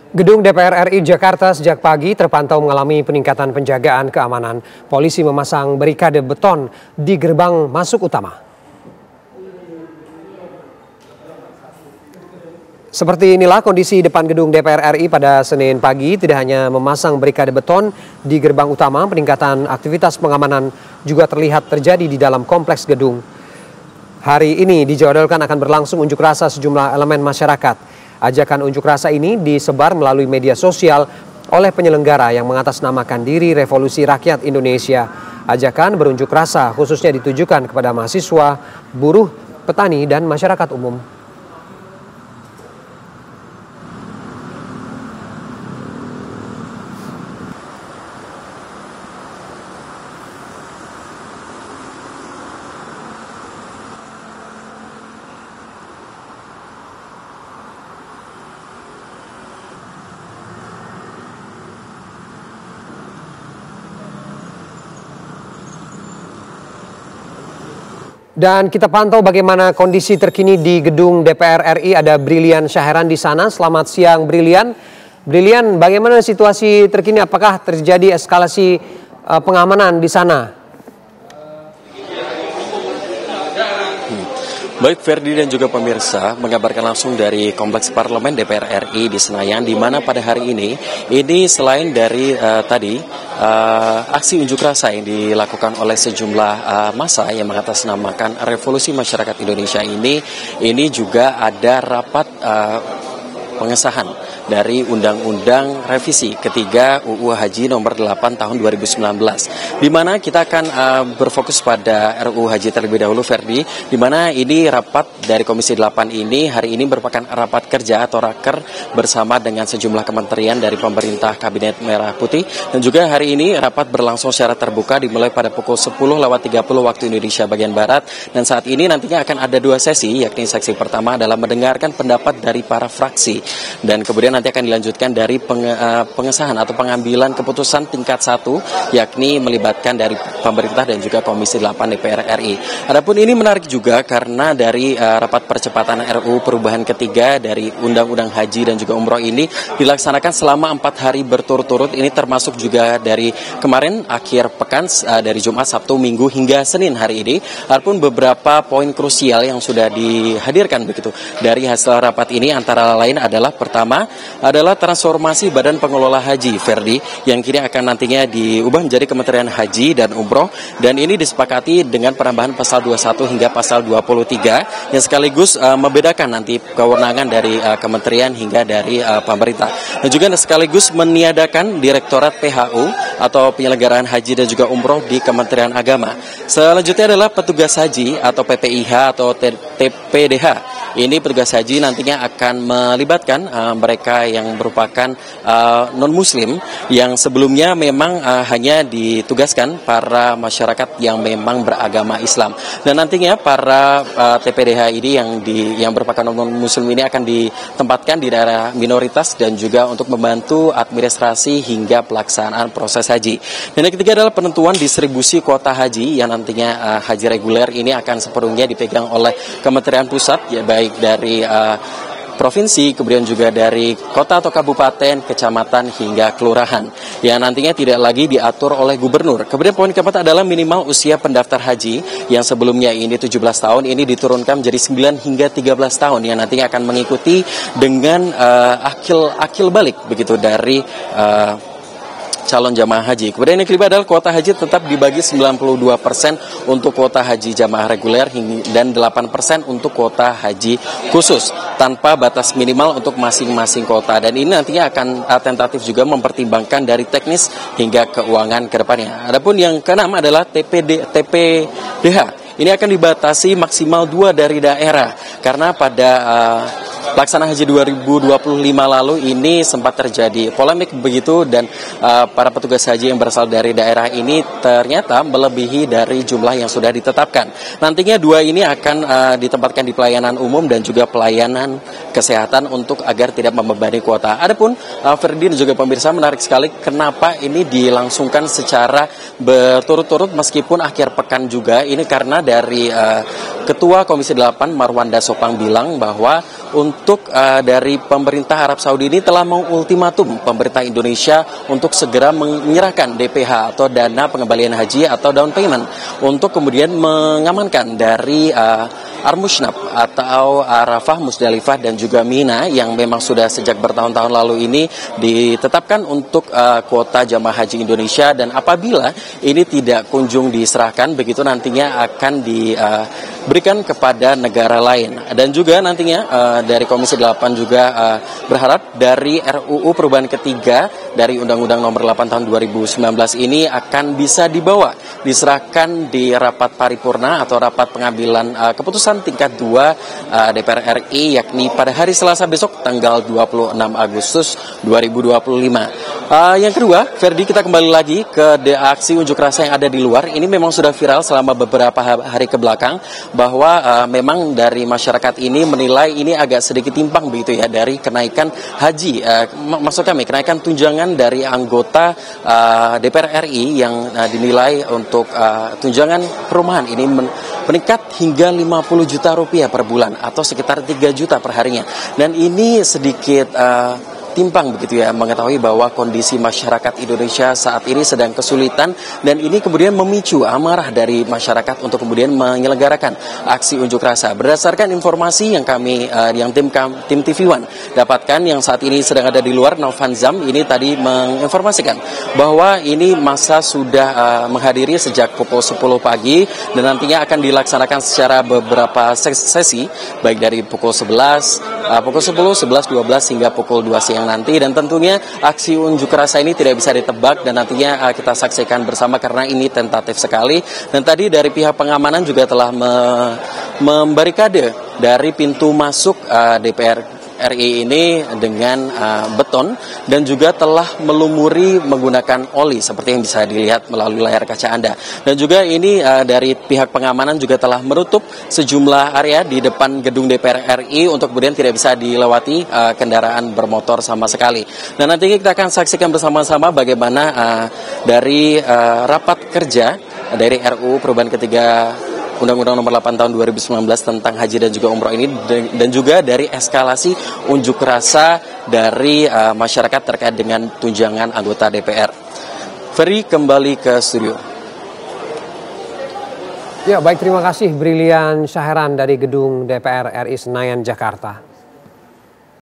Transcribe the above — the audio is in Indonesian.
Gedung DPR RI Jakarta sejak pagi terpantau mengalami peningkatan penjagaan keamanan. Polisi memasang barikade beton di gerbang masuk utama. Seperti inilah kondisi depan gedung DPR RI pada Senin pagi. Tidak hanya memasang barikade beton di gerbang utama, peningkatan aktivitas pengamanan juga terlihat terjadi di dalam kompleks gedung. Hari ini dijadwalkan akan berlangsung unjuk rasa sejumlah elemen masyarakat. Ajakan unjuk rasa ini disebar melalui media sosial oleh penyelenggara yang mengatasnamakan diri Revolusi Rakyat Indonesia. Ajakan berunjuk rasa khususnya ditujukan kepada mahasiswa, buruh, petani, dan masyarakat umum. Dan kita pantau bagaimana kondisi terkini di gedung DPR RI. Ada Brilian Syaheran di sana. Selamat siang Brilian. Brilian, bagaimana situasi terkini? Apakah terjadi eskalasi pengamanan di sana? Baik Ferdi dan juga pemirsa, mengabarkan langsung dari Kompleks Parlemen DPR RI di Senayan, di mana pada hari ini selain dari aksi unjuk rasa yang dilakukan oleh sejumlah massa yang mengatasnamakan Revolusi Masyarakat Indonesia ini juga ada rapat pengesahan dari Undang-Undang Revisi Ketiga UU Haji nomor 8 tahun 2019. Di mana kita akan berfokus pada RUU Haji terlebih dahulu, Ferdi, di mana ini rapat dari Komisi 8 ini hari ini merupakan rapat kerja atau raker bersama dengan sejumlah kementerian dari pemerintah Kabinet Merah Putih, dan juga hari ini rapat berlangsung secara terbuka dimulai pada pukul 10.30 waktu Indonesia bagian Barat, dan saat ini nantinya akan ada dua sesi, yakni sesi pertama adalah mendengarkan pendapat dari para fraksi, dan kemudian nanti akan dilanjutkan dari pengesahan atau pengambilan keputusan tingkat 1, yakni melibatkan dari pemerintah dan juga Komisi 8 DPR RI. Adapun ini menarik juga karena dari rapat percepatan RUU perubahan ketiga dari Undang-Undang Haji dan juga Umroh ini dilaksanakan selama 4 hari berturut-turut. Ini termasuk juga dari kemarin akhir pekan dari Jumat, Sabtu, Minggu hingga Senin hari ini. Adapun beberapa poin krusial yang sudah dihadirkan begitu dari hasil rapat ini antara lain adalah pertama adalah transformasi Badan Pengelola Haji, Ferdi, yang kini akan nantinya diubah menjadi Kementerian Haji dan Umroh, dan ini disepakati dengan penambahan pasal 21 hingga pasal 23 yang sekaligus membedakan nanti kewenangan dari kementerian hingga dari pemerintah, dan juga sekaligus meniadakan Direktorat PHU atau penyelenggaraan haji dan juga umroh di Kementerian Agama. Selanjutnya adalah petugas haji atau PPIH atau TPDH. Ini petugas haji nantinya akan melibatkan mereka yang merupakan non-muslim yang sebelumnya memang hanya ditugaskan para masyarakat yang memang beragama Islam. Dan nantinya para TPDH ini yang merupakan non-muslim ini akan ditempatkan di daerah minoritas dan juga untuk membantu administrasi hingga pelaksanaan proses haji. Dan yang ketiga adalah penentuan distribusi kuota haji yang nantinya haji reguler ini akan sepenuhnya dipegang oleh Kementerian Pusat, ya baik dari provinsi, kemudian juga dari kota atau kabupaten, kecamatan, hingga kelurahan, yang nantinya tidak lagi diatur oleh gubernur. Kemudian poin keempat adalah minimal usia pendaftar haji yang sebelumnya ini 17 tahun, ini diturunkan menjadi 9 hingga 13 tahun, yang nantinya akan mengikuti dengan akil balik begitu dari calon jamaah haji. Kemudian yang kelima adalah kuota haji tetap dibagi 92% untuk kuota haji jamaah reguler dan 8% untuk kuota haji khusus tanpa batas minimal untuk masing-masing kota. Dan ini nantinya akan tentatif juga mempertimbangkan dari teknis hingga keuangan ke depannya. Adapun yang keenam adalah TPDH. Ini akan dibatasi maksimal 2 dari daerah karena pada pelaksanaan haji 2025 lalu ini sempat terjadi polemik begitu, dan para petugas haji yang berasal dari daerah ini ternyata melebihi dari jumlah yang sudah ditetapkan. Nantinya 2 ini akan ditempatkan di pelayanan umum dan juga pelayanan kesehatan untuk agar tidak membebani kuota. Adapun Ferdi dan juga pemirsa, menarik sekali kenapa ini dilangsungkan secara berturut-turut meskipun akhir pekan juga. Ini karena dari Ketua Komisi 8 Marwanda Sopang bilang bahwa untuk untuk dari pemerintah Arab Saudi ini telah mengultimatum pemerintah Indonesia untuk segera menyerahkan DPH atau dana pengembalian haji atau down payment untuk kemudian mengamankan dari Al-Musnab atau Arafah, Musdalifah dan juga Mina yang memang sudah sejak bertahun-tahun lalu ini ditetapkan untuk kuota jamaah haji Indonesia, dan apabila ini tidak kunjung diserahkan begitu nantinya akan diberikan kepada negara lain. Dan juga nantinya dari Komisi 8 juga berharap dari RUU perubahan ketiga dari Undang-Undang Nomor 8 Tahun 2019 ini akan bisa diserahkan di rapat paripurna atau rapat pengambilan keputusan tingkat 2 DPR RI, yakni pada hari Selasa besok tanggal 26 Agustus 2025. Yang kedua, Ferdi, kita kembali lagi ke aksi unjuk rasa yang ada di luar. Ini memang sudah viral selama beberapa hari ke belakang, bahwa memang dari masyarakat ini menilai ini agak sedikit timpang begitu ya dari kenaikan haji, maksud kami kenaikan tunjangan dari anggota DPR RI yang dinilai untuk tunjangan perumahan ini meningkat hingga 50 juta rupiah per bulan atau sekitar 3 juta per harinya. Dan ini sedikit timpang begitu ya, mengetahui bahwa kondisi masyarakat Indonesia saat ini sedang kesulitan, dan ini kemudian memicu amarah dari masyarakat untuk kemudian menyelenggarakan aksi unjuk rasa. Berdasarkan informasi yang kami yang tim TV One dapatkan yang saat ini sedang ada di luar, Novan Zam ini tadi menginformasikan bahwa ini masa sudah menghadiri sejak pukul 10 pagi dan nantinya akan dilaksanakan secara beberapa sesi baik dari pukul 11, pukul 10, 11, 12 hingga pukul 2 siang nanti, dan tentunya aksi unjuk rasa ini tidak bisa ditebak dan nantinya kita saksikan bersama karena ini tentatif sekali. Dan tadi dari pihak pengamanan juga telah membarikade dari pintu masuk DPR RI ini dengan beton dan juga telah melumuri menggunakan oli seperti yang bisa dilihat melalui layar kaca Anda. Dan juga ini dari pihak pengamanan juga telah menutup sejumlah area di depan gedung DPR RI untuk kemudian tidak bisa dilewati kendaraan bermotor sama sekali. Dan nantinya kita akan saksikan bersama-sama bagaimana dari rapat kerja dari RUU perubahan ketiga Undang-Undang Nomor 8 Tahun 2019 tentang haji dan juga umroh ini, dan juga dari eskalasi unjuk rasa dari masyarakat terkait dengan tunjangan anggota DPR. Ferry, kembali ke studio. Ya, baik, terima kasih Brilian Syaheran dari gedung DPR RI Senayan, Jakarta.